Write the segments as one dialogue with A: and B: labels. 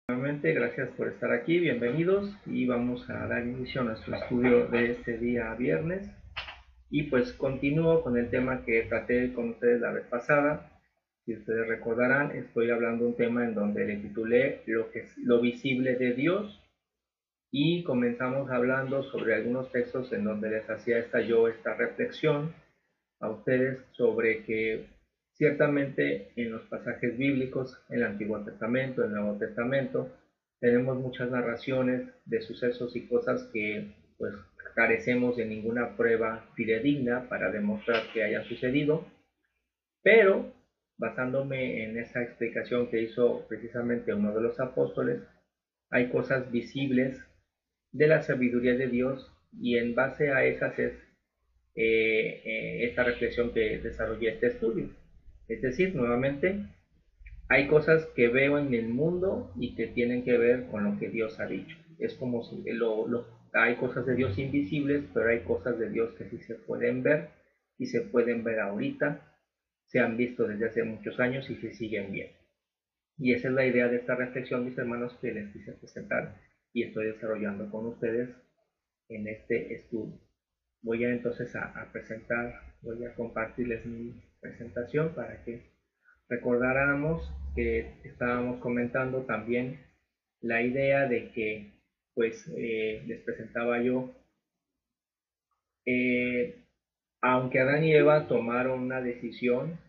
A: Nuevamente, gracias por estar aquí, bienvenidos y vamos a dar inicio a nuestro estudio de este día viernes. Y pues continúo con el tema que traté con ustedes la vez pasada. Si ustedes recordarán, estoy hablando un tema en donde le titulé lo visible de Dios, y comenzamos hablando sobre algunos textos en donde les hacía esta reflexión a ustedes sobre que ciertamente en los pasajes bíblicos, en el Antiguo Testamento, en el Nuevo Testamento, tenemos muchas narraciones de sucesos y cosas que pues carecemos de ninguna prueba fidedigna para demostrar que hayan sucedido, pero basándome en esa explicación que hizo precisamente uno de los apóstoles, hay cosas visibles de la sabiduría de Dios, y en base a esas es esta reflexión que desarrollé este estudio. Es decir, nuevamente, hay cosas que veo en el mundo y que tienen que ver con lo que Dios ha dicho. Es como si hay cosas de Dios invisibles, pero hay cosas de Dios que sí se pueden ver y se pueden ver ahorita, se han visto desde hace muchos años y se siguen viendo. Y esa es la idea de esta reflexión, mis hermanos, que les quise presentar y estoy desarrollando con ustedes en este estudio. Voy a entonces voy a compartirles mi presentación para que recordáramos que estábamos comentando también la idea de que pues les presentaba yo, eh, aunque Adán y Eva tomaron una decisión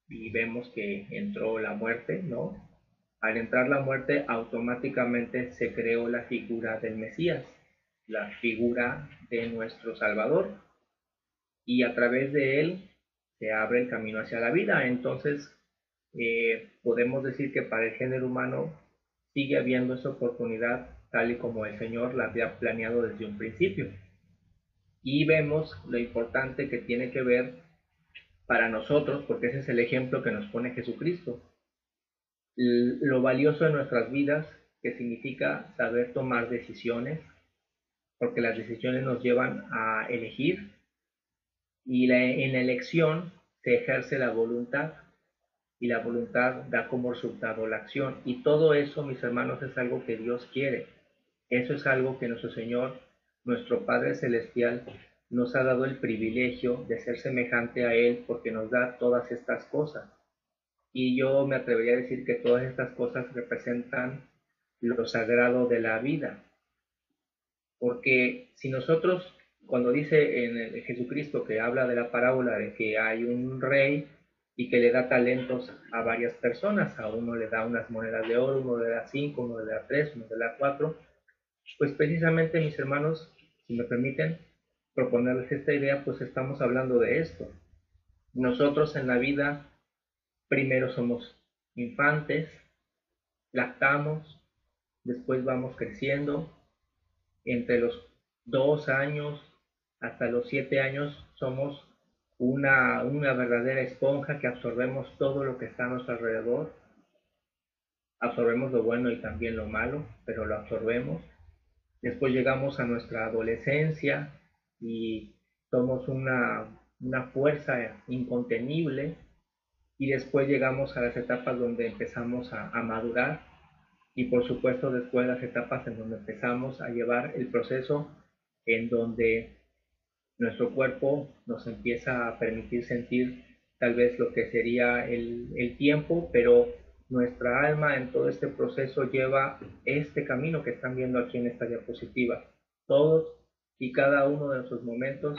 A: y vemos que entró la muerte, ¿no? Al entrar la muerte automáticamente se creó la figura del Mesías, la figura de nuestro Salvador, y a través de él se abre el camino hacia la vida. Entonces, podemos decir que para el género humano sigue habiendo esa oportunidad tal y como el Señor la había planeado desde un principio. Y vemos lo importante que tiene que ver para nosotros, porque ese es el ejemplo que nos pone Jesucristo. Lo valioso de nuestras vidas, que significa saber tomar decisiones, porque las decisiones nos llevan a elegir, y en la elección se ejerce la voluntad, y la voluntad da como resultado la acción, y todo eso, mis hermanos, es algo que Dios quiere. Eso es algo que nuestro Señor, nuestro Padre Celestial, nos ha dado el privilegio de ser semejante a Él, porque nos da todas estas cosas. Y yo me atrevería a decir que todas estas cosas representan lo sagrado de la vida, porque si nosotros, cuando dice en Jesucristo, que habla de la parábola de que hay un rey y que le da talentos a varias personas, a uno le da unas monedas de oro, uno le da 5, uno le da 3, uno le da 4, pues precisamente, mis hermanos, si me permiten proponerles esta idea, pues estamos hablando de esto. Nosotros en la vida primero somos infantes, lactamos, después vamos creciendo. Entre los 2 años hasta los 7 años somos una verdadera esponja que absorbemos todo lo que está a nuestro alrededor. Absorbemos lo bueno y también lo malo, pero lo absorbemos. Después llegamos a nuestra adolescencia y somos una fuerza incontenible, y después llegamos a las etapas donde empezamos a madurar, y por supuesto después las etapas en donde empezamos a llevar el proceso en donde nuestro cuerpo nos empieza a permitir sentir tal vez lo que sería el tiempo, pero nuestra alma en todo este proceso lleva este camino que están viendo aquí en esta diapositiva. Todos y cada uno de nuestros momentos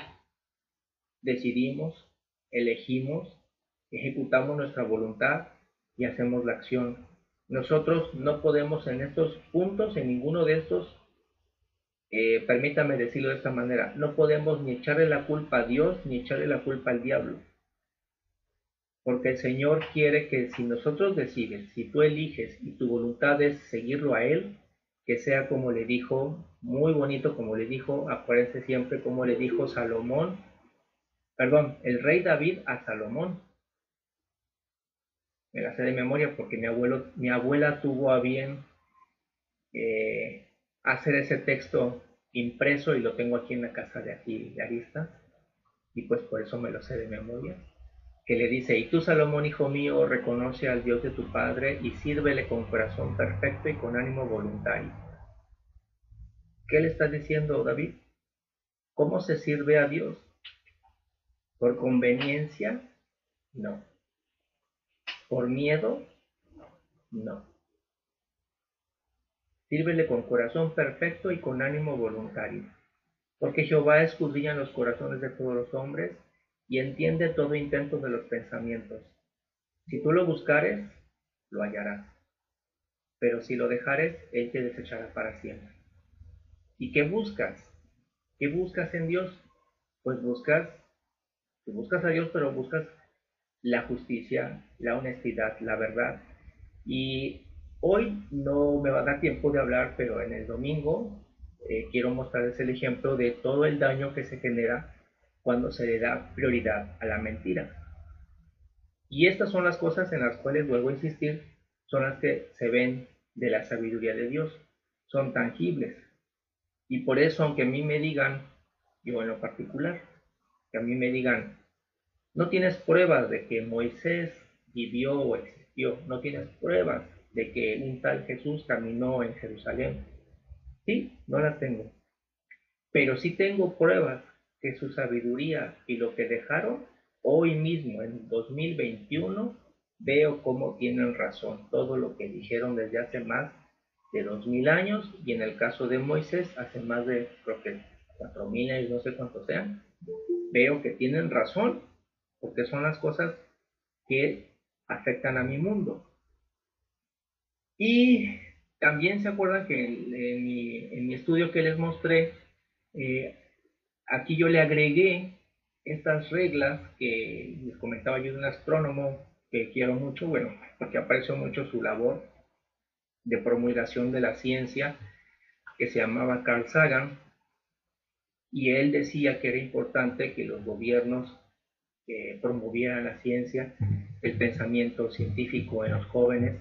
A: decidimos, elegimos, ejecutamos nuestra voluntad y hacemos la acción. Nosotros no podemos en estos puntos, en ninguno de estos, permítame decirlo de esta manera, no podemos ni echarle la culpa a Dios ni echarle la culpa al diablo, porque el Señor quiere que si nosotros decimos, si tú eliges y tu voluntad es seguirlo a Él, que sea como le dijo, muy bonito como le dijo, aparece siempre como le dijo Salomón, perdón, el rey David a Salomón. Me la sé de memoria porque mi abuela tuvo a bien hacer ese texto impreso, y lo tengo aquí en la casa de aquí de Arista, y pues por eso me lo sé de memoria. que le dice, y tú, Salomón, hijo mío, reconoce al Dios de tu padre y sírvele con corazón perfecto y con ánimo voluntario. ¿Qué le está diciendo David? ¿Cómo se sirve a Dios? ¿Por conveniencia? No. ¿Por miedo? No. Sírvele con corazón perfecto y con ánimo voluntario. Porque Jehová escudriña los corazones de todos los hombres y entiende todo intento de los pensamientos. Si tú lo buscares, lo hallarás. Pero si lo dejares, él te desechará para siempre. ¿Y qué buscas? ¿Qué buscas en Dios? Pues buscas a Dios, pero buscas la justicia, la honestidad, la verdad. Y hoy no me va a dar tiempo de hablar, pero en el domingo quiero mostrarles el ejemplo de todo el daño que se genera cuando se le da prioridad a la mentira. Y estas son las cosas en las cuales, vuelvo a insistir, son las que se ven de la sabiduría de Dios. Son tangibles. Y por eso, aunque a mí me digan, yo en lo particular, que a mí me digan, no tienes pruebas de que Moisés vivió o existió, no tienes pruebas de que un tal Jesús caminó en Jerusalén. Sí, no las tengo. Pero sí tengo pruebas que su sabiduría y lo que dejaron, hoy mismo, en 2021, veo cómo tienen razón todo lo que dijeron desde hace más de 2000 años, y en el caso de Moisés, hace más de, creo que 4000 años, no sé cuántos sean, veo que tienen razón, porque son las cosas que afectan a mi mundo. Y también se acuerdan que en mi estudio que les mostré, eh, aquí yo le agregué estas reglas que les comentaba yo de un astrónomo que quiero mucho, bueno, porque aprecio mucho su labor de promulgación de la ciencia, que se llamaba Carl Sagan, y él decía que era importante que los gobiernos promovieran la ciencia, el pensamiento científico en los jóvenes,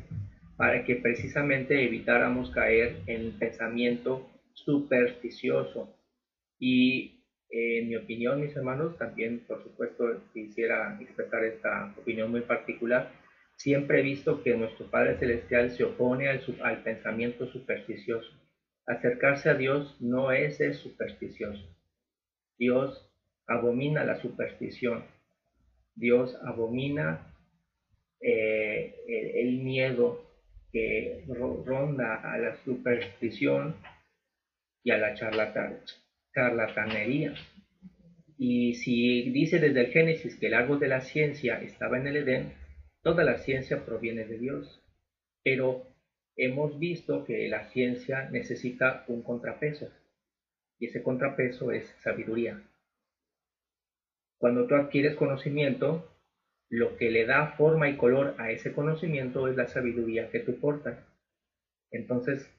A: para que precisamente evitáramos caer en el pensamiento supersticioso. Y en mi opinión, mis hermanos, también por supuesto quisiera expresar esta opinión muy particular. Siempre he visto que nuestro Padre Celestial se opone al pensamiento supersticioso. Acercarse a Dios no es ser supersticioso. Dios abomina la superstición. Dios abomina el miedo que ronda a la superstición y a la charlatanería. Y si dice desde el Génesis que el árbol de la ciencia estaba en el Edén, toda la ciencia proviene de Dios. Pero hemos visto que la ciencia necesita un contrapeso, y ese contrapeso es sabiduría. Cuando tú adquieres conocimiento, lo que le da forma y color a ese conocimiento es la sabiduría que tú portas. Entonces,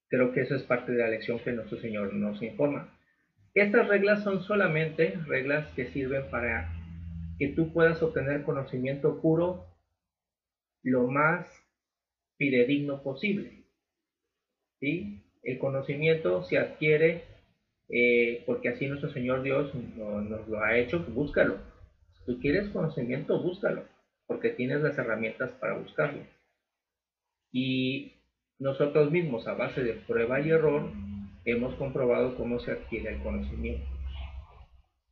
A: creo que eso es parte de la lección que nuestro Señor nos informa. Estas reglas son solamente reglas que sirven para que tú puedas obtener conocimiento puro lo más fidedigno posible. ¿Sí? El conocimiento se adquiere porque así nuestro Señor Dios nos lo ha hecho, búscalo. Si tú quieres conocimiento, búscalo, porque tienes las herramientas para buscarlo. Y nosotros mismos, a base de prueba y error, hemos comprobado cómo se adquiere el conocimiento.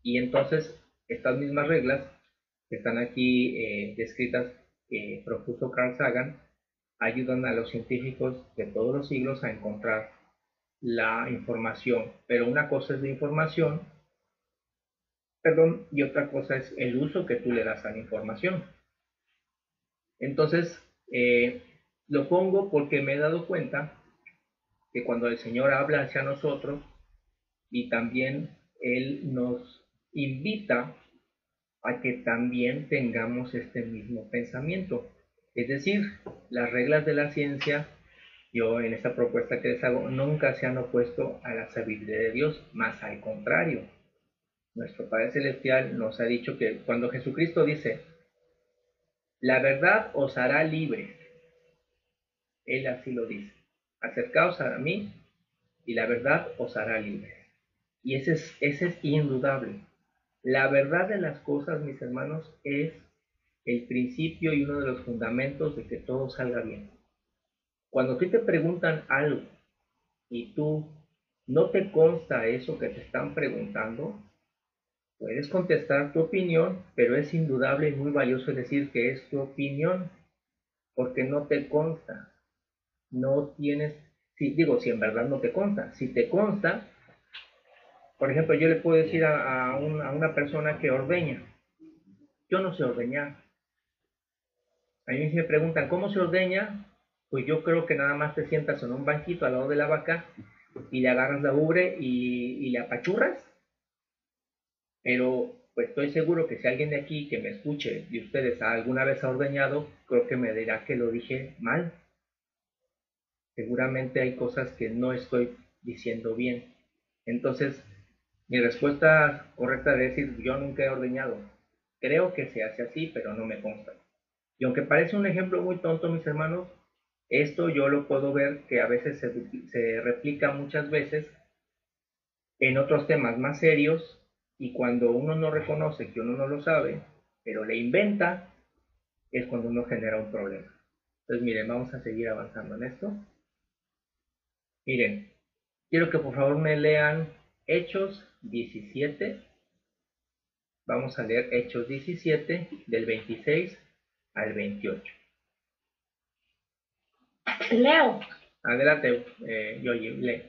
A: Y entonces, estas mismas reglas que están aquí descritas, que propuso Carl Sagan, ayudan a los científicos de todos los siglos a encontrar la información. Pero una cosa es la información, perdón, y otra cosa es el uso que tú le das a la información. Entonces, lo pongo porque me he dado cuenta que cuando el Señor habla hacia nosotros, y también Él nos invita a que también tengamos este mismo pensamiento. Es decir, las reglas de la ciencia, yo en esta propuesta que les hago, nunca se han opuesto a la sabiduría de Dios, más al contrario. Nuestro Padre Celestial nos ha dicho que cuando Jesucristo dice, la verdad os hará libres, Él así lo dice, acercaos a mí y la verdad os hará libres. Y ese es indudable. La verdad de las cosas, mis hermanos, es el principio y uno de los fundamentos de que todo salga bien. Cuando a ti te preguntan algo y tú no te consta eso que te están preguntando, puedes contestar tu opinión, pero es indudable y muy valioso decir que es tu opinión, porque no te consta. No tienes, si en verdad no te consta. Si te consta, por ejemplo, yo le puedo decir a una persona que ordeña, yo no sé ordeñar. A mí si me preguntan, ¿cómo se ordeña? Pues yo creo que nada más te sientas en un banquito al lado de la vaca y le agarras la ubre y le apachurras. Pero pues estoy seguro que si alguien de aquí que me escuche de ustedes alguna vez ha ordeñado, creo que me dirá que lo dije mal. Seguramente hay cosas que no estoy diciendo bien. Entonces, mi respuesta correcta es decir, yo nunca he ordeñado. Creo que se hace así, pero no me consta. Y aunque parece un ejemplo muy tonto, mis hermanos, esto yo lo puedo ver que a veces se replica muchas veces en otros temas más serios, y cuando uno no reconoce que uno no lo sabe, pero le inventa, es cuando uno genera un problema. Entonces, miren, vamos a seguir avanzando en esto. Miren, quiero que por favor me lean Hechos 17. Vamos a leer Hechos 17 del 26 al 28.
B: Leo.
A: Adelante, Yoyi, lee.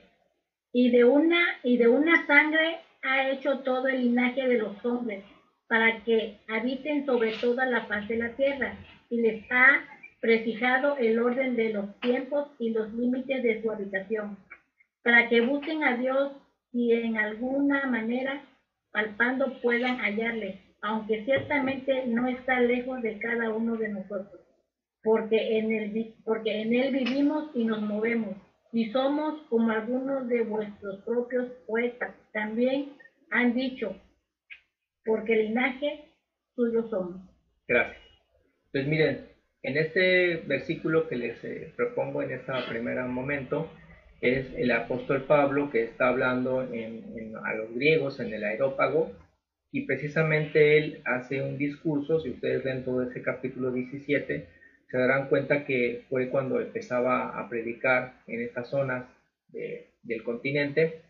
B: Y de una sangre ha hecho todo el linaje de los hombres, para que habiten sobre toda la faz de la tierra, y les ha prefijado el orden de los tiempos y los límites de su habitación, para que busquen a Dios y en alguna manera, palpando, puedan hallarle, aunque ciertamente no está lejos de cada uno de nosotros, porque en él vivimos y nos movemos, y somos como algunos de vuestros propios poetas también han dicho, porque linaje suyo somos.
A: Gracias. Entonces miren, en este versículo que les propongo en este primer momento, es el apóstol Pablo que está hablando a los griegos en el Areópago, y precisamente él hace un discurso. Si ustedes leen todo ese capítulo 17, se darán cuenta que fue cuando empezaba a predicar en estas zonas del continente,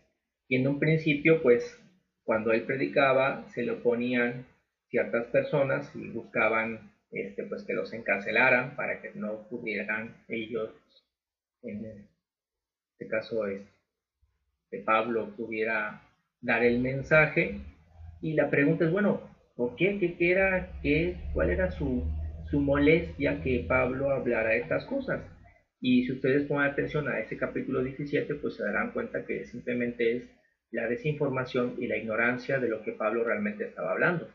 A: y en un principio, pues, cuando él predicaba, se le oponían ciertas personas y buscaban pues que los encarcelaran para que no pudieran ellos, en este caso de Pablo, pudiera dar el mensaje. Y la pregunta es, bueno, ¿por qué? ¿Cuál era su molestia que Pablo hablara estas cosas? Y si ustedes ponen atención a ese capítulo 17, pues se darán cuenta que simplemente es la desinformación y la ignorancia de lo que Pablo realmente estaba hablando.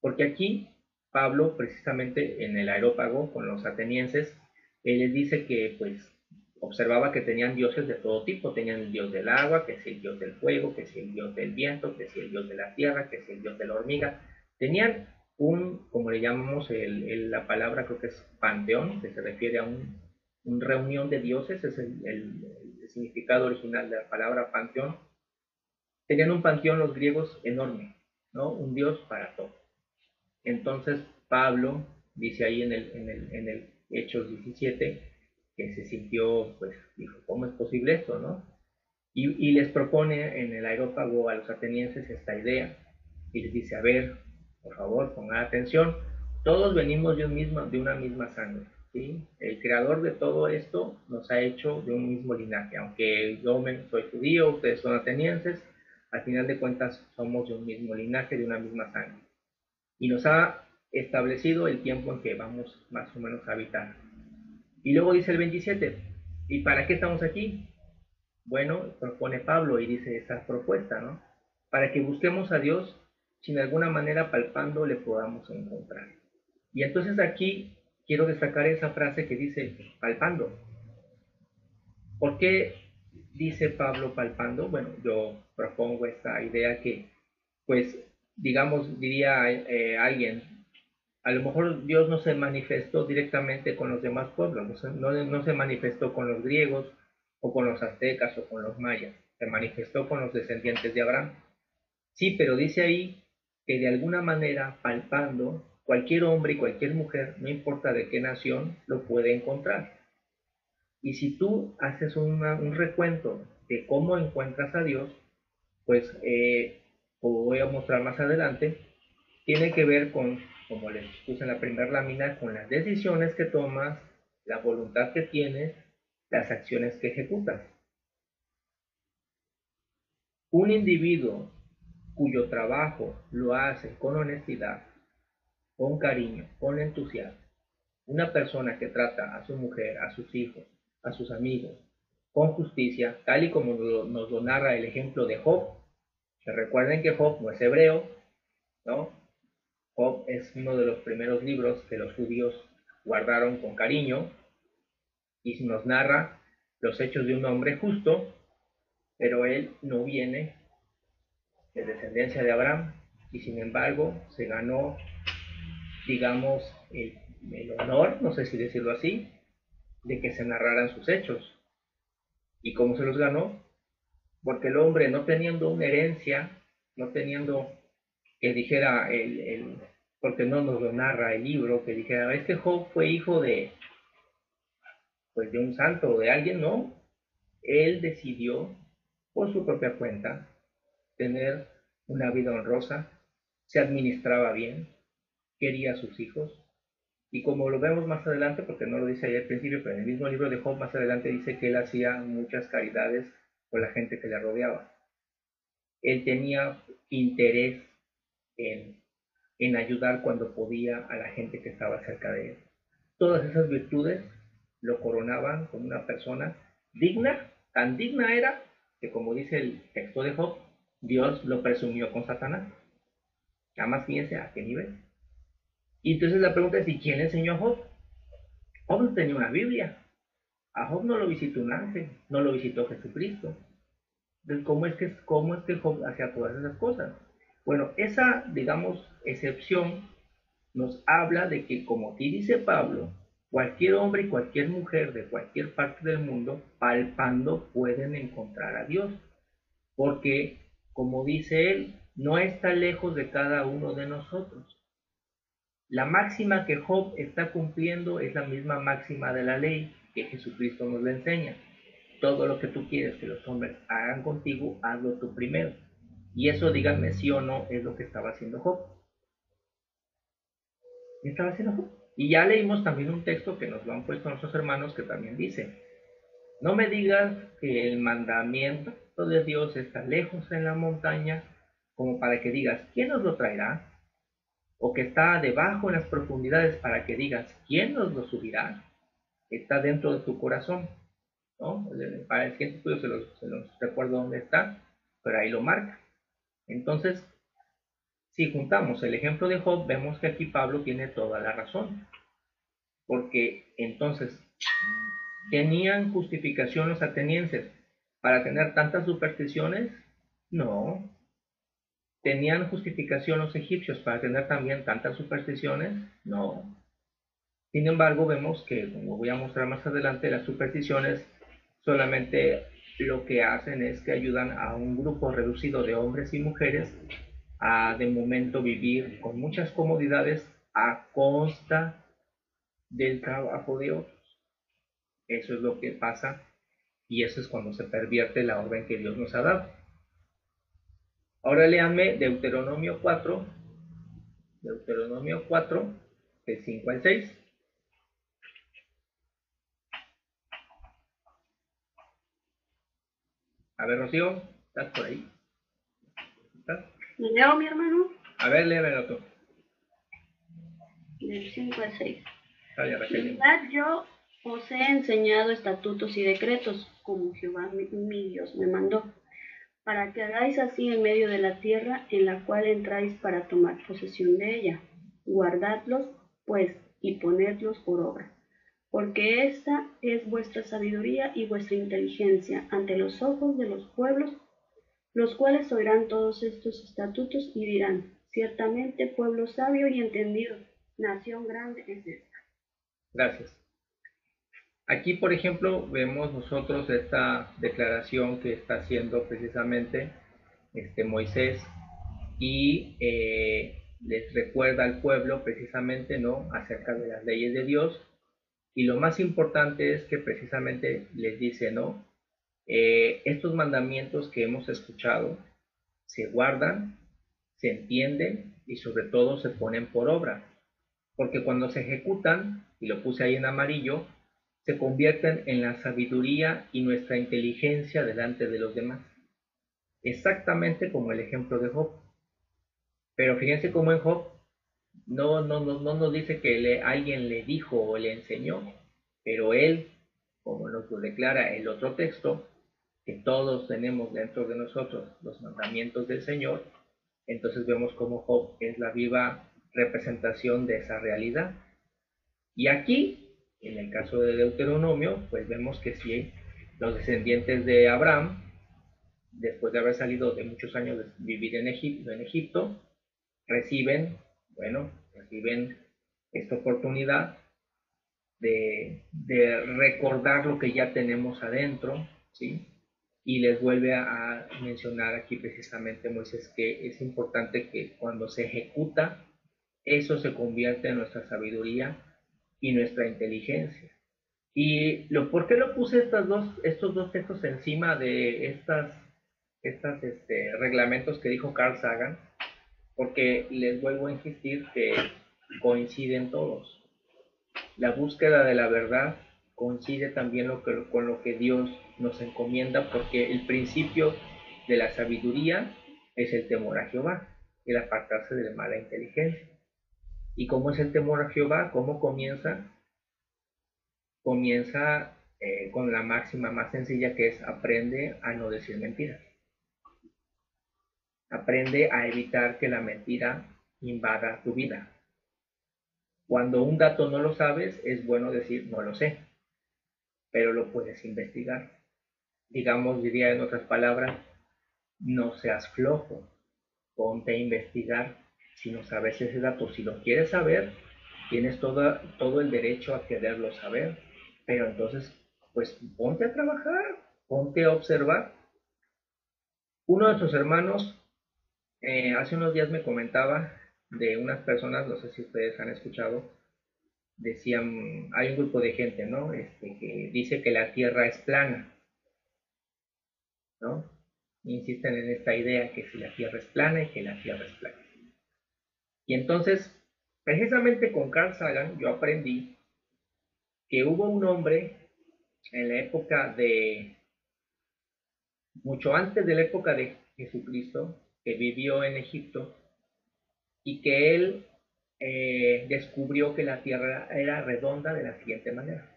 A: Porque aquí Pablo, precisamente en el Areópago con los atenienses, él les dice que pues observaba que tenían dioses de todo tipo. Tenían el dios del agua, que es el dios del fuego, que es el dios del viento, que es el dios de la tierra, que es el dios de la hormiga. Tenían como le llamamos la palabra, creo que es panteón, que se refiere a una reunión de dioses, es el significado original de la palabra panteón. Tenían un panteón los griegos enorme, ¿no? Un dios para todo. Entonces Pablo dice ahí en el Hechos 17 que se sintió, pues dijo, ¿cómo es posible esto, no? Y les propone en el Areópago a los atenienses esta idea, y les dice, a ver, por favor, pongan atención, todos venimos de una misma sangre, ¿sí? El creador de todo esto nos ha hecho de un mismo linaje, aunque yo soy judío, ustedes son atenienses, al final de cuentas somos de un mismo linaje, de una misma sangre, y nos ha establecido el tiempo en que vamos más o menos a habitar. Y luego dice el 27, ¿y para qué estamos aquí? Bueno, propone Pablo y dice esa propuesta, ¿no? Para que busquemos a Dios, si de alguna manera palpando le podamos encontrar. Y entonces aquí quiero destacar esa frase que dice palpando. ¿Por qué dice Pablo palpando? Bueno, yo propongo esta idea que, pues, digamos, diría alguien, a lo mejor Dios no se manifestó directamente con los demás pueblos, no se manifestó con los griegos o con los aztecas o con los mayas, se manifestó con los descendientes de Abraham. Sí, pero dice ahí que de alguna manera palpando cualquier hombre y cualquier mujer, no importa de qué nación, lo puede encontrar. Y si tú haces un recuento de cómo encuentras a Dios, pues como voy a mostrar más adelante, tiene que ver con, como les puse en la primera lámina, con las decisiones que tomas, la voluntad que tienes, las acciones que ejecutas. Un individuo cuyo trabajo lo hace con honestidad, con cariño, con entusiasmo, una persona que trata a su mujer, a sus hijos, a sus amigos, con justicia, tal y como nos lo narra el ejemplo de Job, que recuerden que Job no es hebreo, ¿no? Job es uno de los primeros libros que los judíos guardaron con cariño y nos narra los hechos de un hombre justo, pero él no viene de descendencia de Abraham y sin embargo se ganó, digamos, el honor, no sé si decirlo así, de que se narraran sus hechos. ¿Y cómo se los ganó? Porque el hombre, no teniendo una herencia, no teniendo que dijera porque no nos lo narra el libro, que dijera, es que Job fue hijo pues de un santo o de alguien, no. Él decidió, por su propia cuenta, tener una vida honrosa, se administraba bien, quería a sus hijos, y como lo vemos más adelante, porque no lo dice ahí al principio, pero en el mismo libro de Job más adelante dice que él hacía muchas caridades con la gente que le rodeaba. Él tenía interés en ayudar cuando podía a la gente que estaba cerca de él. Todas esas virtudes lo coronaban como una persona digna, tan digna era que, como dice el texto de Job, Dios lo presumió con Satanás. Nada más fíjense a qué nivel. Y entonces la pregunta es, ¿y quién le enseñó a Job? Job no tenía una Biblia. A Job no lo visitó un ángel, no lo visitó Jesucristo. Entonces, ¿cómo es que Job hacía todas esas cosas? Bueno, esa, digamos, excepción nos habla de que, como aquí dice Pablo, cualquier hombre y cualquier mujer de cualquier parte del mundo, palpando, pueden encontrar a Dios. Porque, como dice él, no está lejos de cada uno de nosotros. La máxima que Job está cumpliendo es la misma máxima de la ley que Jesucristo nos la enseña. Todo lo que tú quieres que los hombres hagan contigo, hazlo tú primero. Y eso, díganme sí o no, es lo que estaba haciendo Job. ¿Qué estaba haciendo Job? Y ya leímos también un texto que nos lo han puesto nuestros hermanos que también dice, no me digas que el mandamiento de Dios está lejos en la montaña, como para que digas, ¿quién nos lo traerá? O que está debajo en las profundidades para que digas, ¿quién nos lo subirá? Está dentro de tu corazón, ¿no? Para el siguiente estudio se los recuerdo dónde está, pero ahí lo marca. Entonces, si juntamos el ejemplo de Job, vemos que aquí Pablo tiene toda la razón. Porque entonces, ¿tenían justificación los atenienses para tener tantas supersticiones? No. ¿Tenían justificación los egipcios para tener también tantas supersticiones? No. Sin embargo, vemos que, como voy a mostrar más adelante, las supersticiones solamente lo que hacen es que ayudan a un grupo reducido de hombres y mujeres a de momento vivir con muchas comodidades a costa del trabajo de otros. Eso es lo que pasa y eso es cuando se pervierte la orden que Dios nos ha dado. Ahora léanme Deuteronomio 4, del 5 al 6. A ver, Rocío, ¿estás por ahí? ¿Estás?
C: ¿Leo, mi hermano?
A: A ver, léemelo tú.
C: Del 5 al 6.
A: Dale, Raquel.
C: Yo os he enseñado estatutos y decretos, como Jehová mi Dios me mandó, para que hagáis así en medio de la tierra en la cual entráis para tomar posesión de ella. Guardadlos, pues, y ponedlos por obra, porque esta es vuestra sabiduría y vuestra inteligencia ante los ojos de los pueblos, los cuales oirán todos estos estatutos y dirán, ciertamente pueblo sabio y entendido, nación grande es esta.
A: Gracias. Aquí, por ejemplo, vemos nosotros esta declaración que está haciendo precisamente Moisés y les recuerda al pueblo precisamente, ¿no?, acerca de las leyes de Dios. Y lo más importante es que precisamente les dice, ¿no?, estos mandamientos que hemos escuchado se guardan, se entienden y sobre todo se ponen por obra. Porque cuando se ejecutan, y lo puse ahí en amarillo, se convierten en la sabiduría y nuestra inteligencia delante de los demás. Exactamente como el ejemplo de Job. Pero fíjense cómo en Job no nos dice que alguien le dijo o le enseñó, pero él, como nos lo declara el otro texto, que todos tenemos dentro de nosotros los mandamientos del Señor, entonces vemos cómo Job es la viva representación de esa realidad. Y aquí, en el caso de Deuteronomio, pues vemos que sí, los descendientes de Abraham, después de haber salido de muchos años de vivir en Egipto, reciben esta oportunidad de recordar lo que ya tenemos adentro, ¿sí? Y les vuelve a mencionar aquí precisamente Moisés que es importante que cuando se ejecuta, eso se convierte en nuestra sabiduría y nuestra inteligencia. Y ¿por qué lo puse estos dos textos encima de estos reglamentos que dijo Carl Sagan? Porque les vuelvo a insistir que coinciden todos. La búsqueda de la verdad coincide también con lo que Dios nos encomienda, porque el principio de la sabiduría es el temor a Jehová, el apartarse de la mala inteligencia. ¿Y cómo es el temor a Jehová? ¿Cómo comienza? Comienza con la máxima más sencilla, que es aprende a no decir mentiras. Aprende a evitar que la mentira invada tu vida. Cuando un dato no lo sabes, es bueno decir no lo sé, pero lo puedes investigar. Digamos, diría en otras palabras, no seas flojo, ponte a investigar. Si no sabes ese dato, si lo quieres saber, tienes todo el derecho a quererlo saber, pero entonces, pues ponte a trabajar, ponte a observar. Uno de sus hermanos hace unos días me comentaba de unas personas, no sé si ustedes han escuchado, decían, hay un grupo de gente, ¿no?, que dice que la Tierra es plana, ¿no? Insisten en esta idea que si la Tierra es plana y que la Tierra es plana. Y entonces, precisamente con Carl Sagan, yo aprendí que hubo un hombre en la época mucho antes de la época de Jesucristo, que vivió en Egipto y que él descubrió que la Tierra era redonda de la siguiente manera.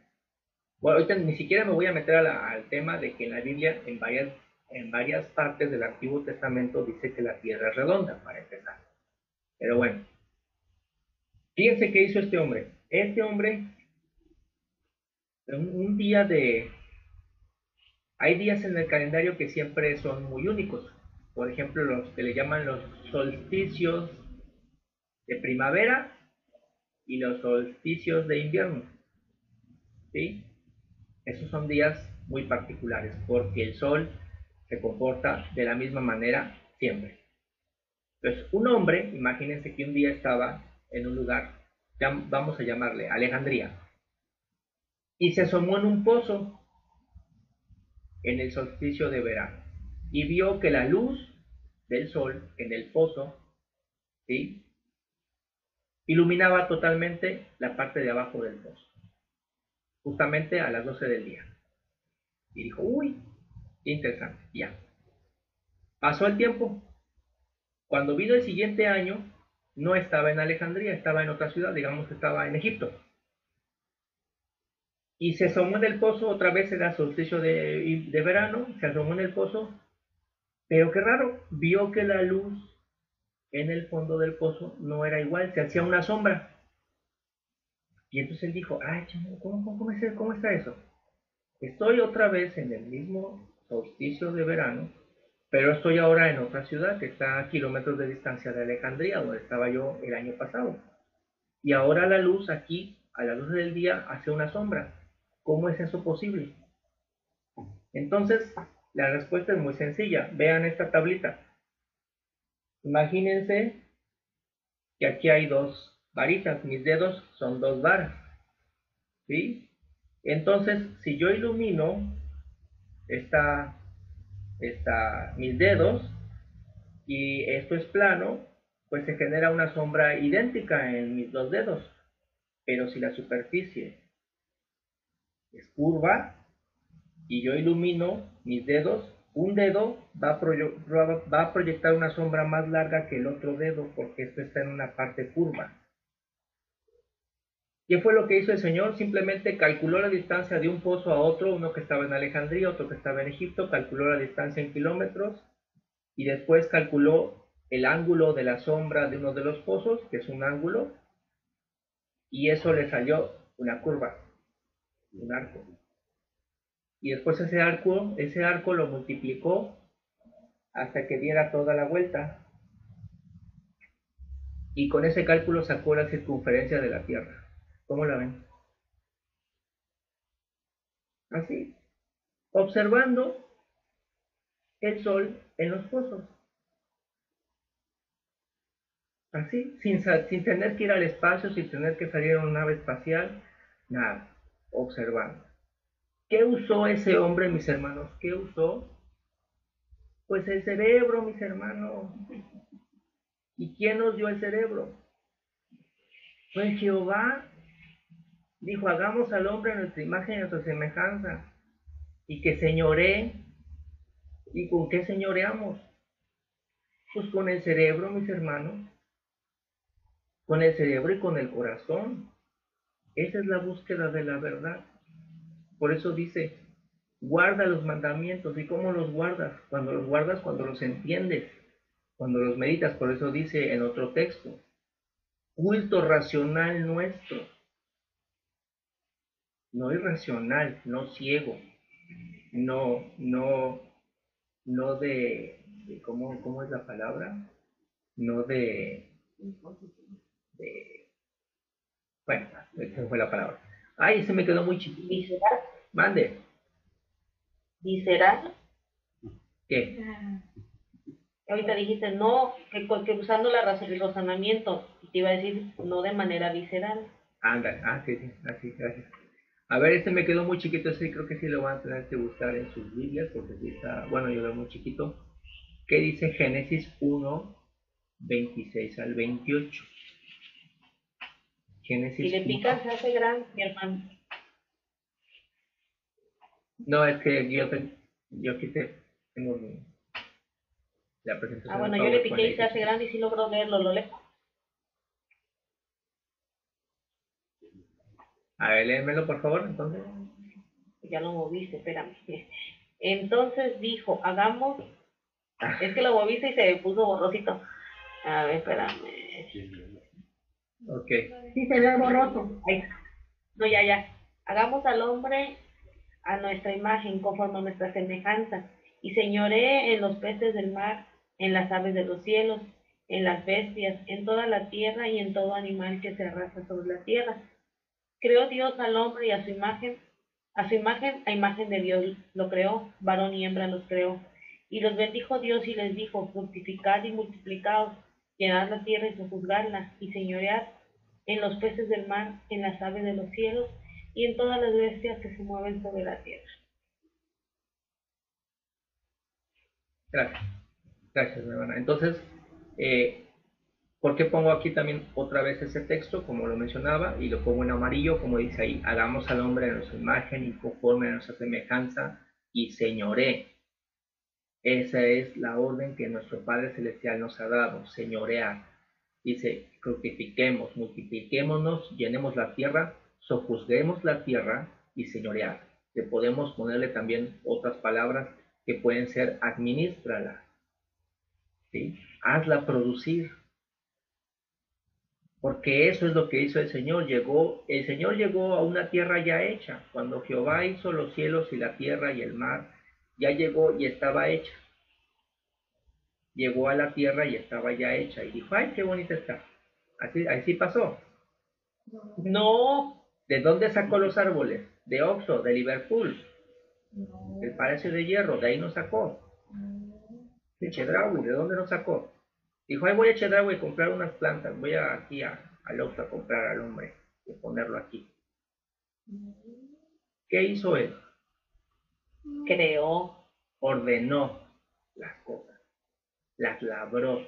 A: Bueno, ahorita ni siquiera me voy a meter al tema de que en la Biblia, en varias partes del Antiguo Testamento, dice que la Tierra es redonda, para empezar. Pero bueno, fíjense qué hizo este hombre. Este hombre, un día hay días en el calendario que siempre son muy únicos. Por ejemplo, los que le llaman los solsticios de primavera y los solsticios de invierno, ¿sí? Esos son días muy particulares porque el sol se comporta de la misma manera siempre. Entonces, un hombre, imagínense que un día estaba en un lugar, vamos a llamarle Alejandría, y se asomó en un pozo en el solsticio de verano y vio que la luz del sol en el pozo, ¿sí?, iluminaba totalmente la parte de abajo del pozo, justamente a las 12 del día. Y dijo, uy, qué interesante, ya. Pasó el tiempo. Cuando vino el siguiente año, no estaba en Alejandría, estaba en otra ciudad, digamos que estaba en Egipto. Y se asomó en el pozo, otra vez era solsticio de verano, se asomó en el pozo, pero qué raro, vio que la luz en el fondo del pozo no era igual, se hacía una sombra. Y entonces él dijo, ay, ¿cómo está eso? Estoy otra vez en el mismo solsticio de verano, pero estoy ahora en otra ciudad que está a kilómetros de distancia de Alejandría, donde estaba yo el año pasado. Y ahora la luz aquí, a las 12 del día, hace una sombra. ¿Cómo es eso posible? Entonces, la respuesta es muy sencilla. Vean esta tablita. Imagínense que aquí hay dos varitas, mis dedos son dos varas, ¿sí? Entonces, si yo ilumino mis dedos y esto es plano, pues se genera una sombra idéntica en mis dos dedos. Pero si la superficie es curva y yo ilumino mis dedos, un dedo va a proyectar una sombra más larga que el otro dedo porque esto está en una parte curva. ¿Qué fue lo que hizo el Señor? Simplemente calculó la distancia de un pozo a otro, uno que estaba en Alejandría, otro que estaba en Egipto, calculó la distancia en kilómetros y después calculó el ángulo de la sombra de uno de los pozos, que es un ángulo, y eso le salió una curva, un arco. Y después ese arco lo multiplicó hasta que diera toda la vuelta. Y con ese cálculo sacó la circunferencia de la Tierra. ¿Cómo la ven? Así, observando el Sol en los pozos. Así, sin tener que ir al espacio, sin tener que salir en una nave espacial, nada, observando. ¿Qué usó ese hombre, mis hermanos? ¿Qué usó? Pues el cerebro, mis hermanos. ¿Y quién nos dio el cerebro? Pues Jehová dijo, hagamos al hombre a nuestra imagen y a nuestra semejanza, y que señoree. ¿Y con qué señoreamos? Pues con el cerebro, mis hermanos, con el cerebro y con el corazón. Esa es la búsqueda de la verdad. Por eso dice, guarda los mandamientos. ¿Y cómo los guardas? Cuando los entiendes, cuando los meditas. Por eso dice en otro texto, culto racional nuestro, no irracional, no ciego, no de ¿cómo es la palabra? No de bueno, esa fue la palabra. Ay, se me quedó muy chiquito.
D: Visceral.
A: Mande.
D: Visceral.
A: ¿Qué?
D: Ahorita dijiste no, que usando el razonamiento, y te iba a decir no de manera visceral.
A: Anda, sí, así, gracias. A ver, este me quedó muy chiquito, ese creo que sí lo van a tener que buscar en sus Biblias, porque sí está, bueno, yo lo veo muy chiquito. ¿Qué dice Génesis 1, 26 al 28? Génesis
D: Si le picas se hace grande, mi hermano.
A: No, es que yo aquí tengo la presentación.
D: Ah, bueno, yo le piqué y se hace grande y sí logro leerlo, lo leo.
A: A ver, léemelo por favor, entonces.
D: Ya lo moviste, espérame. Entonces dijo, hagamos, es que lo moviste y se puso borrosito. A ver, espérame.
A: Ok.
B: Sí, se ve borroso.
D: Ahí. No, ya. Hagamos al hombre a nuestra imagen, conforme a nuestra semejanza, y señoree en los peces del mar, en las aves de los cielos, en las bestias, en toda la tierra y en todo animal que se arrastra sobre la tierra. Creó Dios al hombre y a imagen, a imagen de Dios lo creó, varón y hembra los creó. Y los bendijo Dios y les dijo, fructificad y multiplicaos, llenad la tierra y sojuzgadla, y señoread en los peces del mar, en las aves de los cielos, y en todas las bestias que se mueven sobre la tierra.
A: Gracias, mi hermana. Entonces, ¿por qué pongo aquí también otra vez ese texto, como lo mencionaba, y lo pongo en amarillo, como dice ahí, hagamos al hombre a nuestra imagen y conforme a nuestra semejanza y señoré? Esa es la orden que nuestro Padre Celestial nos ha dado, señorear. Dice, fructifiquemos, multipliquémonos, llenemos la tierra, sojuzguemos la tierra y señorear. Que podemos ponerle también otras palabras que pueden ser administrala, ¿sí? Hazla producir. Porque eso es lo que hizo el Señor. El Señor llegó a una tierra ya hecha. Cuando Jehová hizo los cielos y la tierra y el mar, ya llegó y estaba hecha. Llegó a la tierra y estaba ya hecha. Y dijo, ay, qué bonita está. Así pasó.
D: No.
A: ¿De dónde sacó los árboles? De Oxford, de Liverpool.
B: No.
A: El Palacio de Hierro, de ahí nos sacó. De Chedraui, ¿de dónde nos sacó? Dijo, ay, voy a echar agua y comprar unas plantas, voy aquí al Oxxo a comprar al hombre y ponerlo aquí. ¿Qué hizo él?
D: Creó.
A: Ordenó las cosas, las labró,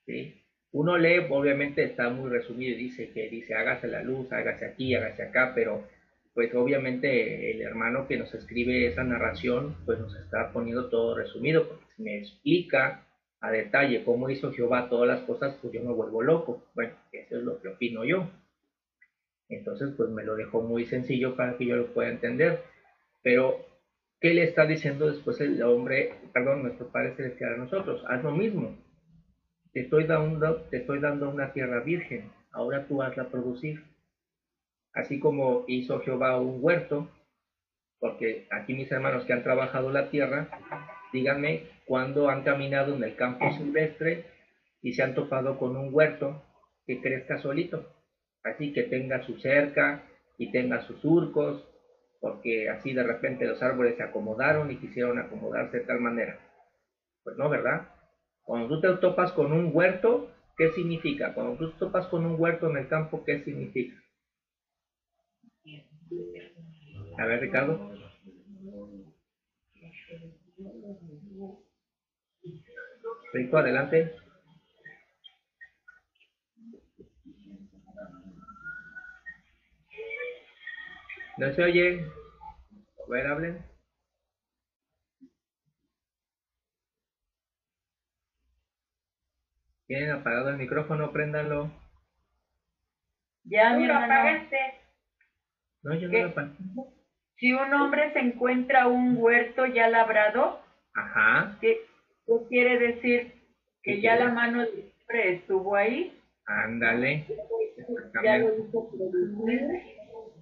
A: ¿sí? Uno lee, obviamente está muy resumido y dice, hágase la luz, hágase aquí, hágase acá, pero pues obviamente el hermano que nos escribe esa narración, pues nos está poniendo todo resumido, porque si me explica a detalle cómo hizo Jehová todas las cosas, pues yo me vuelvo loco. Bueno, eso es lo que opino yo. Entonces, pues me lo dejó muy sencillo para que yo lo pueda entender. Pero, ¿qué le está diciendo después el hombre, perdón, nuestro Padre Celestial a nosotros? Haz lo mismo. Te estoy dando una tierra virgen, ahora tú hazla producir. Así como hizo Jehová un huerto, porque aquí mis hermanos que han trabajado la tierra, díganme cuándo han caminado en el campo silvestre y se han topado con un huerto que crezca solito, así que tenga su cerca y tenga sus surcos, porque así de repente los árboles se acomodaron y quisieron acomodarse de tal manera. Pues no, ¿verdad? Cuando tú te topas con un huerto, ¿qué significa? Cuando tú te topas con un huerto en el campo, ¿qué significa? A ver, Ricardo. Rico, adelante. ¿No se oye? A ver, hablen. ¿Tienen apagado el micrófono? Préndanlo.
E: Ya, mi
D: Tú lo
E: hermano,
D: apagaste.
A: No, yo no
E: ¿Qué?
A: lo apagué.
E: Si un hombre se encuentra un huerto ya labrado,
A: Ajá.
E: ¿qué quiere decir? Que
A: ¿Qué
E: ya
A: quiere?
E: la mano del hombre estuvo ahí,
A: Ándale.
E: ya lo
A: Exactamente.
E: hizo producir,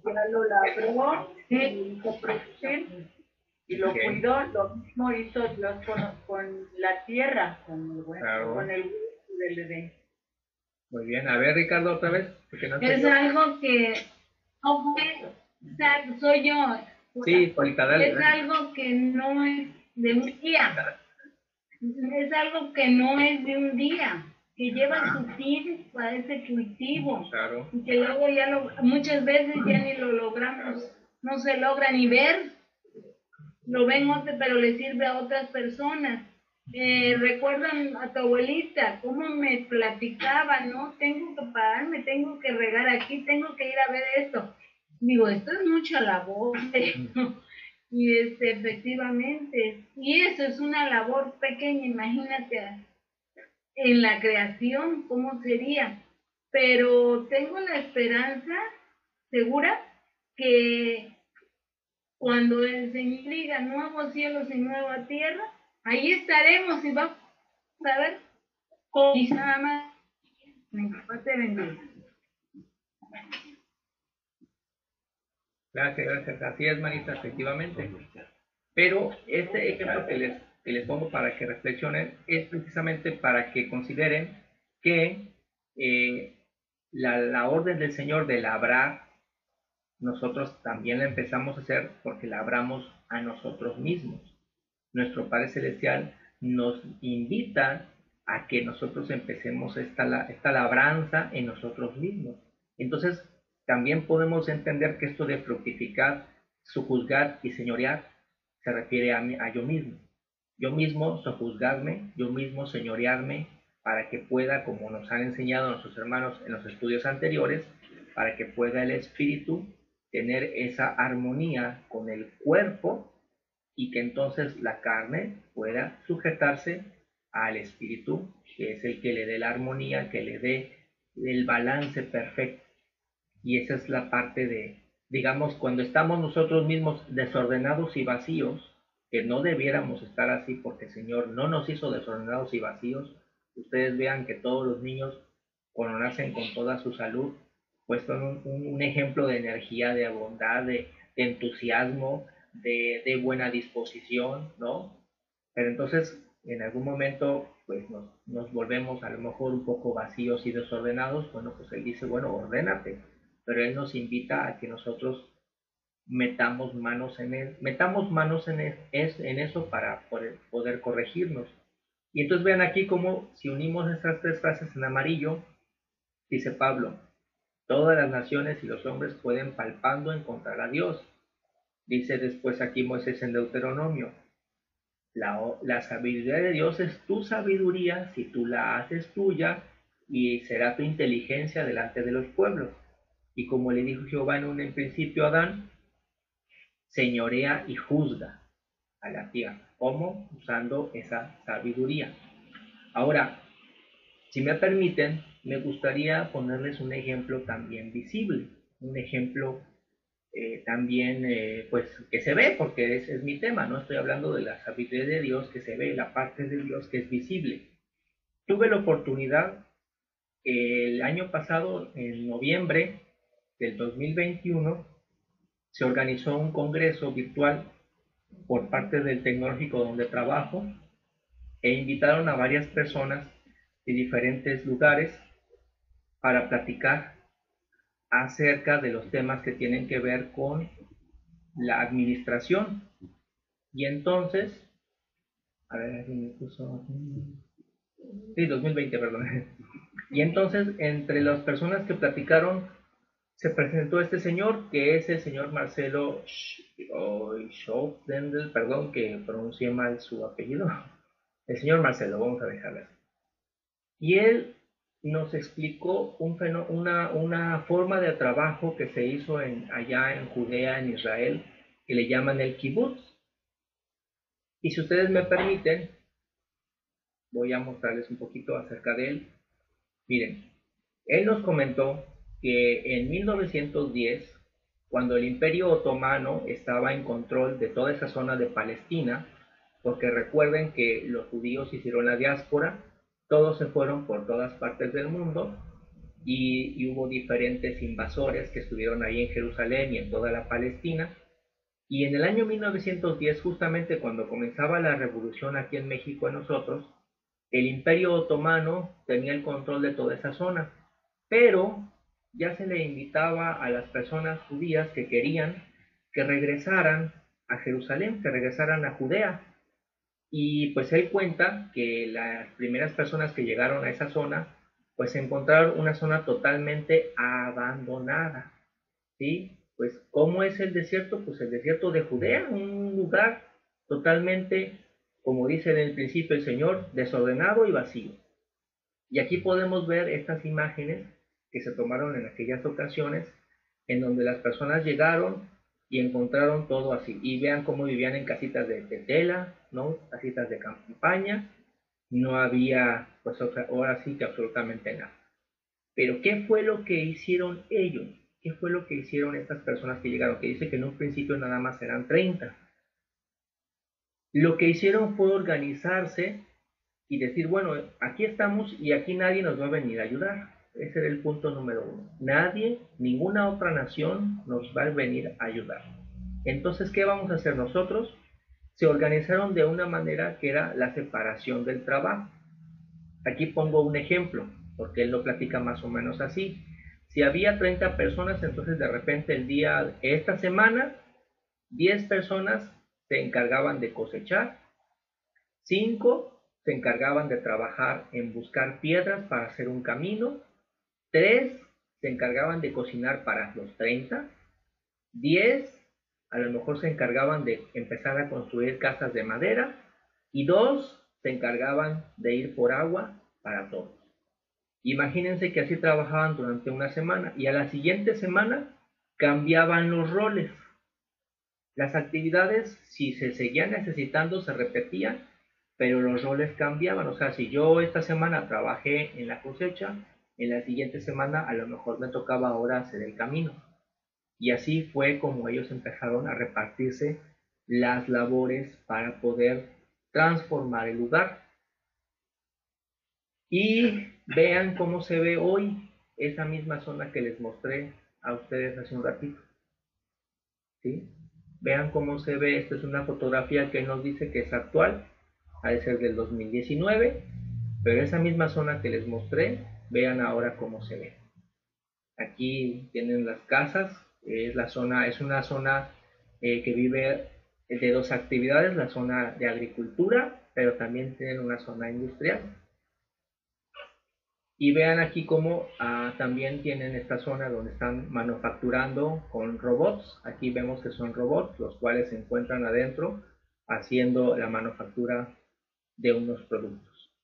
E: ya lo labró, y lo hizo producir y lo
A: Ok.
E: cuidó. Lo mismo hizo Dios con la tierra,
A: Claro.
E: con el huerto del Edén.
A: Muy bien. A ver, Ricardo, otra vez. Porque no
B: Es
A: sé.
B: algo que no fue, o sea, soy yo.
A: Sí, Polita, dale.
B: Es algo que no es de un día. Es algo que no es de un día, que lleva su tiempo para ese cultivo.
A: Claro.
B: Y que luego muchas veces ya ni lo logramos, no se logra ni ver, lo ven otros, pero le sirve a otras personas. Recuerdan a tu abuelita, cómo me platicaba, ¿no? Tengo que pararme, tengo que regar aquí, tengo que ir a ver esto. Digo, esto es mucha labor. Y efectivamente, y eso es una labor pequeña, imagínate en la creación, ¿cómo sería? Pero tengo la esperanza segura que cuando el Señor diga nuevos cielos y nueva tierra, ahí estaremos y vamos a ver cómo nada más. Mi papá te bendiga.
A: Gracias, gracias. Así es, manita, efectivamente. Pero este ejemplo que les pongo para que reflexionen es precisamente para que consideren que la orden del Señor de labrar, nosotros también la empezamos a hacer porque labramos a nosotros mismos. Nuestro Padre Celestial nos invita a que nosotros empecemos esta labranza en nosotros mismos. Entonces, también podemos entender que esto de fructificar, sojuzgar y señorear se refiere a yo mismo. Yo mismo sojuzgarme, yo mismo señorearme para que pueda, como nos han enseñado nuestros hermanos en los estudios anteriores, para que pueda el espíritu tener esa armonía con el cuerpo y que entonces la carne pueda sujetarse al espíritu, que es el que le dé la armonía, que le dé el balance perfecto. Y esa es la parte de, digamos, cuando estamos nosotros mismos desordenados y vacíos, que no debiéramos estar así porque el Señor no nos hizo desordenados y vacíos. Ustedes vean que todos los niños, cuando nacen con toda su salud, pues son un ejemplo de energía, de bondad, de entusiasmo, de buena disposición, ¿no? Pero entonces, en algún momento, pues nos volvemos a lo mejor un poco vacíos y desordenados. Bueno, pues Él dice, bueno, ordénate. Pero Él nos invita a que nosotros metamos manos en eso para poder corregirnos. Y entonces vean aquí cómo si unimos estas tres frases en amarillo, dice Pablo, todas las naciones y los hombres pueden palpando encontrar a Dios. Dice después aquí Moisés en Deuteronomio, la sabiduría de Dios es tu sabiduría si tú la haces tuya y será tu inteligencia delante de los pueblos. Y como le dijo Jehová en un principio a Adán, señorea y juzga a la tierra. ¿Cómo? Usando esa sabiduría. Ahora, si me permiten, me gustaría ponerles un ejemplo también visible, un ejemplo también pues que se ve, porque es mi tema, no estoy hablando de la sabiduría de Dios que se ve, la parte de Dios que es visible. Tuve la oportunidad el año pasado, en noviembre del 2021, se organizó un congreso virtual por parte del tecnológico donde trabajo e invitaron a varias personas de diferentes lugares para platicar acerca de los temas que tienen que ver con la administración. Y entonces, a ver, aquí me puso, sí, 2020, perdón. Y entonces, entre las personas que platicaron, se presentó este señor, que es el señor Marcelo Schoffdendel, perdón que pronuncié mal su apellido. El señor Marcelo, vamos a dejarlo así. Y él nos explicó una forma de trabajo que se hizo allá en Judea, en Israel, que le llaman el kibutz. Y si ustedes me permiten, voy a mostrarles un poquito acerca de él. Miren, él nos comentó que en 1910, cuando el Imperio Otomano estaba en control de toda esa zona de Palestina, porque recuerden que los judíos hicieron la diáspora, todos se fueron por todas partes del mundo y hubo diferentes invasores que estuvieron ahí en Jerusalén y en toda la Palestina. Y en el año 1910, justamente cuando comenzaba la revolución aquí en México en nosotros, el Imperio Otomano tenía el control de toda esa zona, pero ya se le invitaba a las personas judías que querían que regresaran a Jerusalén, que regresaran a Judea. Y pues él cuenta que las primeras personas que llegaron a esa zona, pues encontraron una zona totalmente abandonada, ¿sí? Pues, ¿cómo es el desierto? Pues el desierto de Judea, un lugar totalmente, como dice en el principio el Señor, desordenado y vacío. Y aquí podemos ver estas imágenes que se tomaron en aquellas ocasiones, en donde las personas llegaron y encontraron todo así. Y vean cómo vivían en casitas de tela, ¿no? Casitas de campaña. No había, pues ahora sí que absolutamente nada. Pero ¿qué fue lo que hicieron ellos? ¿Qué fue lo que hicieron estas personas que llegaron? Que dice que en un principio nada más eran 30. Lo que hicieron fue organizarse y decir, bueno, aquí estamos y aquí nadie nos va a venir a ayudar. Ese era el punto número 1. Nadie, ninguna otra nación nos va a venir a ayudar. Entonces, ¿qué vamos a hacer nosotros? Se organizaron de una manera que era la separación del trabajo. Aquí pongo un ejemplo, porque él lo platica más o menos así. Si había 30 personas, entonces de repente esta semana, 10 personas se encargaban de cosechar, 5 se encargaban de trabajar en buscar piedras para hacer un camino, 3 se encargaban de cocinar para los 30, 10 a lo mejor se encargaban de empezar a construir casas de madera y 2 se encargaban de ir por agua para todos. Imagínense que así trabajaban durante una semana y a la siguiente semana cambiaban los roles. Las actividades, si se seguían necesitando, se repetían, pero los roles cambiaban. O sea, si yo esta semana trabajé en la cosecha, en la siguiente semana a lo mejor me tocaba ahora hacer el camino. Y así fue como ellos empezaron a repartirse las labores para poder transformar el lugar. Y vean cómo se ve hoy esa misma zona que les mostré a ustedes hace un ratito. ¿Sí? Vean cómo se ve. Esta es una fotografía que nos dice que es actual, ha de ser del 2019, pero esa misma zona que les mostré, vean ahora cómo se ve. Aquí tienen las casas, es una zona que vive de dos actividades, la zona de agricultura, pero también tienen una zona industrial. Y vean aquí cómo también tienen esta zona donde están manufacturando con robots. Aquí vemos que son robots, los cuales se encuentran adentro haciendo la manufactura de unos productos.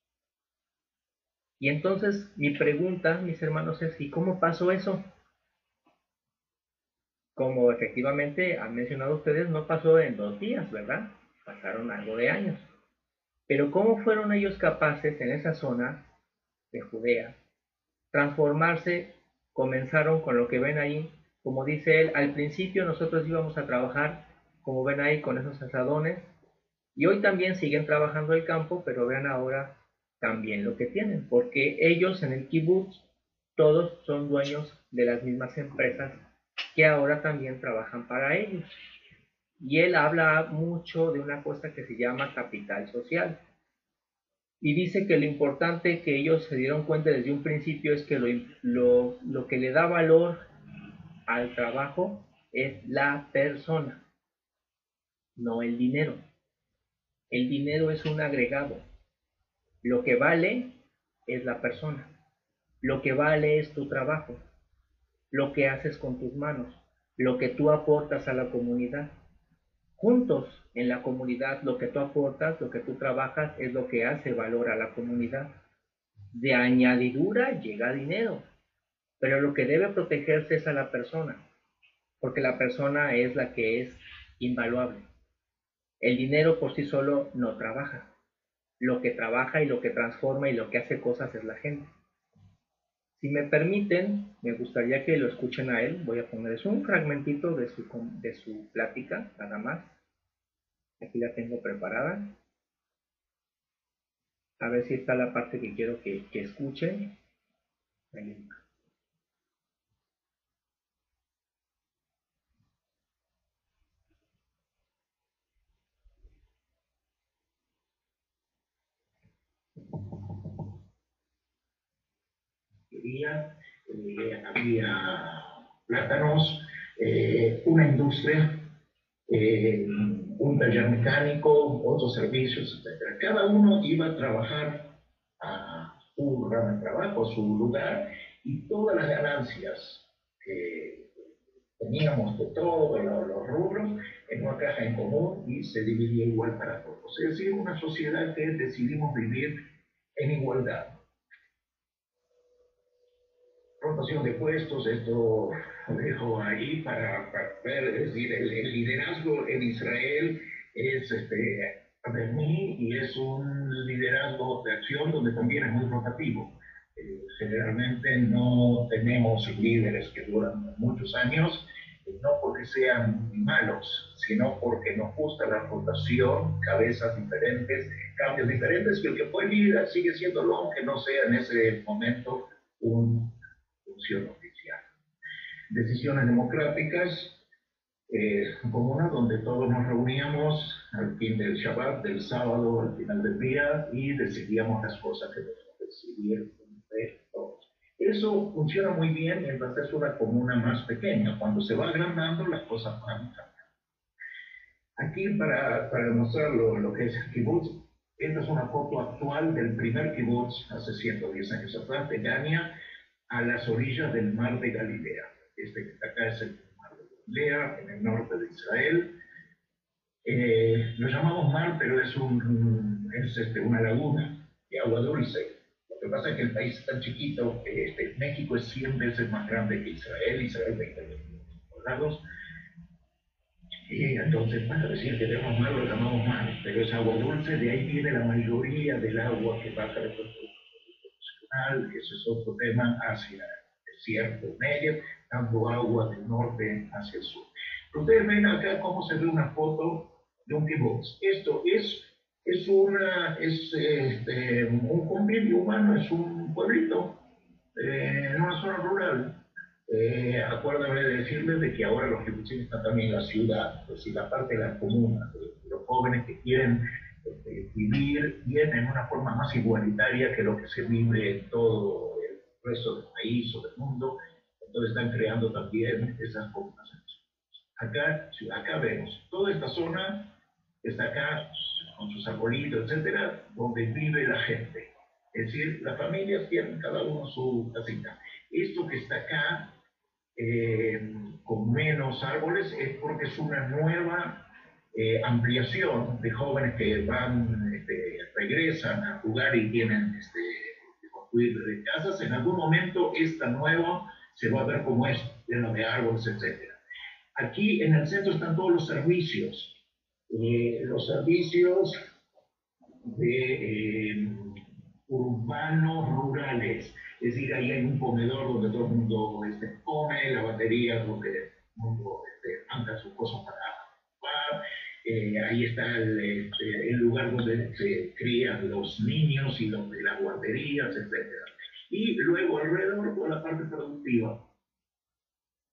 A: Y entonces mi pregunta, mis hermanos, es ¿y cómo pasó eso? Como efectivamente han mencionado ustedes, no pasó en 2 días, ¿verdad? Pasaron algo de años. Pero ¿cómo fueron ellos capaces en esa zona de Judea transformarse? Comenzaron con lo que ven ahí, como dice él, al principio nosotros íbamos a trabajar, como ven ahí, con esos asadones, y hoy también siguen trabajando el campo, pero vean ahora también lo que tienen, porque ellos en el kibutz, todos son dueños de las mismas empresas que ahora también trabajan para ellos. Y él habla mucho de una cosa que se llama capital social. Y dice que lo importante que ellos se dieron cuenta desde un principio es que lo que le da valor al trabajo es la persona, no el dinero. El dinero es un agregado. Lo que vale es la persona. Lo que vale es tu trabajo, lo que haces con tus manos, lo que tú aportas a la comunidad. Juntos en la comunidad, lo que tú aportas, lo que tú trabajas, es lo que hace valor a la comunidad. De añadidura llega dinero, pero lo que debe protegerse es a la persona, porque la persona es la que es invaluable. El dinero por sí solo no trabaja. Lo que trabaja y lo que transforma y lo que hace cosas es la gente. Si me permiten, me gustaría que lo escuchen a él. Voy a ponerles un fragmentito de su plática, nada más. Aquí la tengo preparada. A ver si está la parte que quiero que escuchen. Ahí.
F: Había plátanos, una industria, un taller mecánico, otros servicios, etc. Cada uno iba a trabajar a su rama de trabajo, a su lugar, y todas las ganancias que teníamos de todos los rubros en una caja en común y se dividía igual para todos. Es decir, una sociedad que decidimos vivir en igualdad. Rotación de puestos, esto lo dejo ahí para ver, es decir, el liderazgo en Israel es de mí y es un liderazgo de acción donde también es muy rotativo. Generalmente no tenemos líderes que duran muchos años, no porque sean malos, sino porque nos gusta la rotación, cabezas diferentes, cambios diferentes, y el que fue líder sigue siéndolo, aunque no sea en ese momento un función oficial. Decisiones democráticas comunas donde todos nos reuníamos al fin del Shabbat, del sábado, al final del día, y decidíamos las cosas que debemos decidir entre todos. Eso funciona muy bien mientras es una comuna más pequeña. Cuando se va agrandando, las cosas van cambiando. Aquí, para demostrar lo que es el kibutz, esta es una foto actual del primer kibutz hace 110 años atrás, de Gania, a las orillas del mar de Galilea. Este que está acá es el mar de Galilea, en el norte de Israel. Lo llamamos mar, pero es una laguna de agua dulce. Lo que pasa es que el país es tan chiquito, México es 100 veces más grande que Israel, Israel 20 lados. Y entonces, para decir que tenemos mar, lo llamamos mar, pero es agua dulce, de ahí viene la mayoría del agua que baja de ese es otro tema, hacia el desierto medio, dando agua del norte hacia el sur. Ustedes ven acá cómo se ve una foto de un kibutz. Esto es un convivio humano, es un pueblito en una zona rural. Acuérdame de decirles de que ahora los kibutzim están también en la ciudad, es decir, la parte de la comuna, de los jóvenes que quieren vivir bien en una forma más igualitaria que lo que se vive en todo el resto del país o del mundo. Entonces están creando también esas comunas. Acá vemos toda esta zona está acá con sus arbolitos, etcétera, donde vive la gente. Es decir, las familias tienen cada uno su casita. Esto que está acá, con menos árboles, es porque es una nueva ampliación de jóvenes que van, regresan a jugar y tienen que construir casas. En algún momento esta nueva se va a ver como es, lleno de árboles, etcétera. Aquí en el centro están todos los servicios de urbanos rurales, es decir, ahí hay un comedor donde todo el mundo come, la batería donde todo el mundo manda sus cosas para jugar, ahí está el lugar donde se crían los niños y donde las guarderías, etc. Y luego alrededor toda la parte productiva.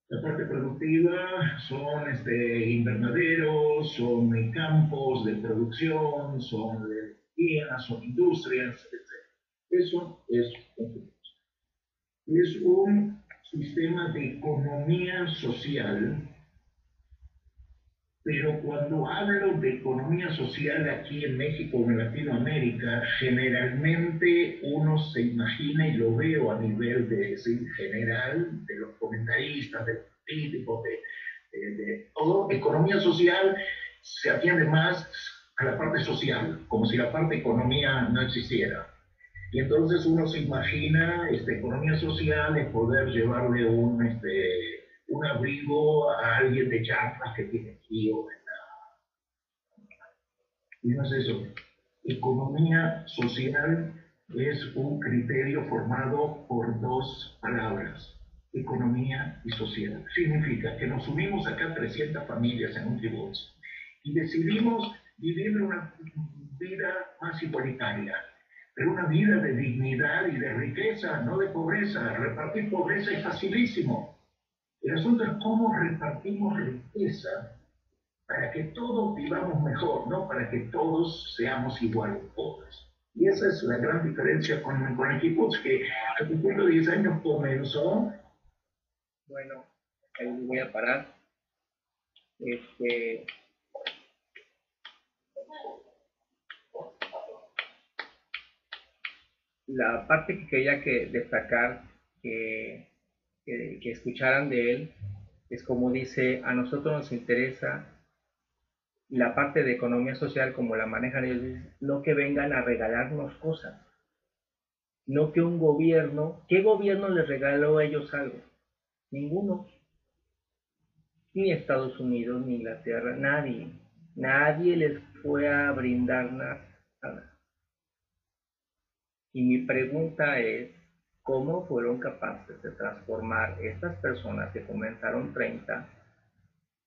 F: La parte productiva son invernaderos, son campos de producción, son minas, son industrias, etc. Eso es un sistema de economía social, pero cuando hablo de economía social aquí en México o en Latinoamérica, generalmente uno se imagina, y lo veo a nivel general, de los comentaristas, de los políticos, de todo, economía social se atiende más a la parte social, como si la parte economía no existiera. Y entonces uno se imagina economía social es poder llevarle un abrigo a alguien de Chiapas que tiene frío. Y no es eso. Economía social es un criterio formado por dos palabras, economía y social. Significa que nos unimos acá 300 familias en un kibutz y decidimos vivir una vida más igualitaria, pero una vida de dignidad y de riqueza, no de pobreza. Repartir pobreza es facilísimo. El asunto es cómo repartimos riqueza para que todos vivamos mejor, no para que todos seamos iguales pobres. Y esa es la gran diferencia con el kibutz, que a partir de 10 años comenzó.
A: Bueno, ahí voy a parar. La parte que quería destacar, que escucharan de él, es como dice, a nosotros nos interesa la parte de economía social como la manejan ellos, no que vengan a regalarnos cosas, no que un gobierno, ¿qué gobierno les regaló a ellos algo? Ninguno, ni Estados Unidos, ni Inglaterra, nadie les fue a brindar nada. Y mi pregunta es, ¿cómo fueron capaces de transformar estas personas que comenzaron 30,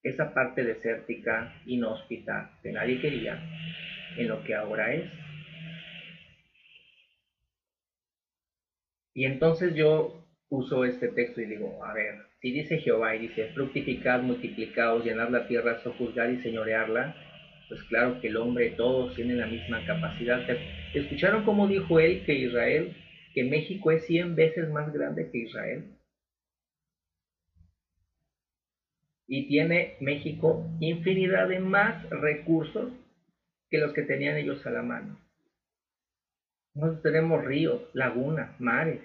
A: esa parte desértica, inhóspita, que nadie quería, en lo que ahora es? Y entonces yo uso este texto y digo, a ver, si dice Jehová y dice, fructificad, multiplicaos, llenad la tierra, sojuzgar y señorearla, pues claro que el hombre, todos tienen la misma capacidad. ¿Escucharon cómo dijo él que Israel, que México es 100 veces más grande que Israel? Y tiene México infinidad de más recursos que los que tenían ellos a la mano. Nosotros tenemos ríos, lagunas, mares,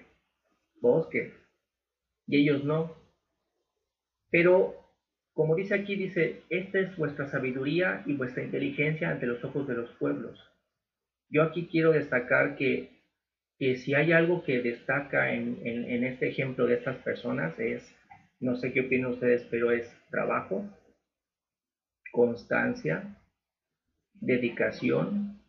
A: bosques, y ellos no. Pero, como dice aquí, dice, esta es vuestra sabiduría y vuestra inteligencia ante los ojos de los pueblos. Yo aquí quiero destacar que si hay algo que destaca en este ejemplo de estas personas es, no sé qué opinan ustedes, pero es trabajo, constancia, dedicación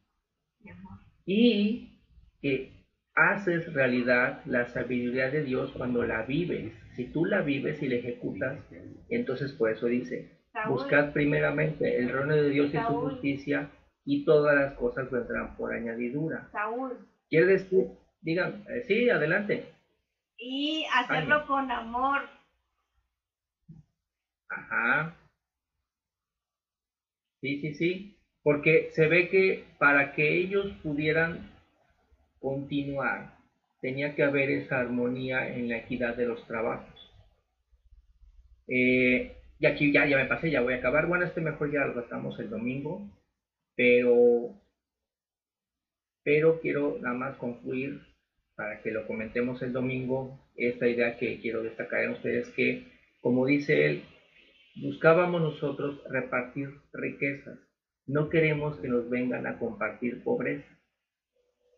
A: y que haces realidad la sabiduría de Dios cuando la vives. Si tú la vives y la ejecutas, entonces por eso dice, buscad primeramente el reino de Dios y su justicia y todas las cosas vendrán por añadidura.
E: Saúl.
A: ¿Quiere decir? Digan, sí, adelante.
E: Y hacerlo con amor.
A: Ajá. Sí. Porque se ve que para que ellos pudieran continuar, tenía que haber esa armonía en la equidad de los trabajos. Y aquí ya me pasé, ya voy a acabar. Bueno, mejor ya lo gastamos el domingo. pero quiero nada más concluir para que lo comentemos el domingo, esta idea que quiero destacar en ustedes, que como dice él, buscábamos nosotros repartir riquezas, no queremos que nos vengan a compartir pobreza.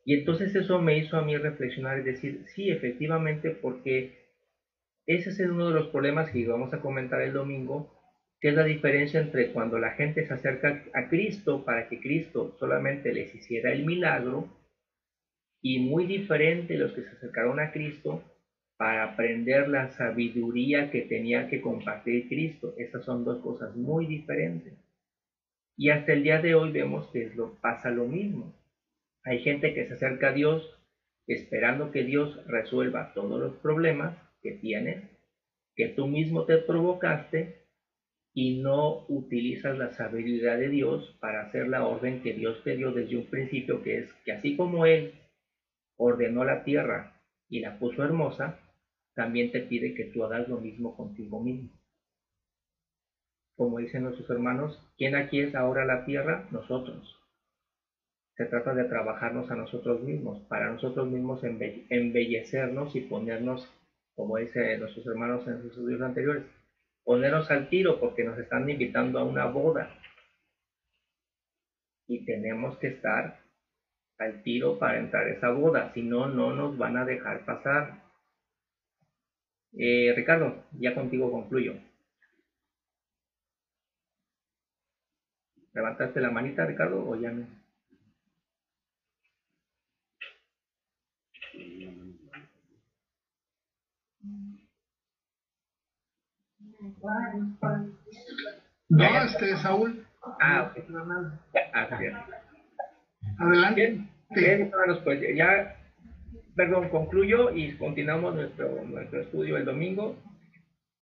A: Y entonces eso me hizo a mí reflexionar y decir, sí, efectivamente, porque ese es uno de los problemas que vamos a comentar el domingo, que es la diferencia entre cuando la gente se acerca a Cristo para que Cristo solamente les hiciera el milagro, y muy diferente los que se acercaron a Cristo para aprender la sabiduría que tenía que compartir Cristo. Esas son dos cosas muy diferentes. Y hasta el día de hoy vemos que pasa lo mismo. Hay gente que se acerca a Dios esperando que Dios resuelva todos los problemas que tienes, que tú mismo te provocaste, y no utilizas la sabiduría de Dios para hacer la orden que Dios te dio desde un principio, que es que así como Él ordenó la tierra y la puso hermosa, también te pide que tú hagas lo mismo contigo mismo. Como dicen nuestros hermanos, ¿quién aquí es ahora la tierra? Nosotros. Se trata de trabajarnos a nosotros mismos, para nosotros mismos embellecernos y ponernos, como dicen nuestros hermanos en sus estudios anteriores, ponernos al tiro porque nos están invitando a una boda. Y tenemos que estar al tiro para entrar a esa boda, si no, no nos van a dejar pasar. Ricardo, ya contigo concluyo. ¿Levantaste la manita, Ricardo, o ya no?
G: No, Saúl.
A: Ok. Bien.
G: Adelante.
A: Bien, hermanos, pues ya, perdón, concluyo y continuamos nuestro estudio el domingo.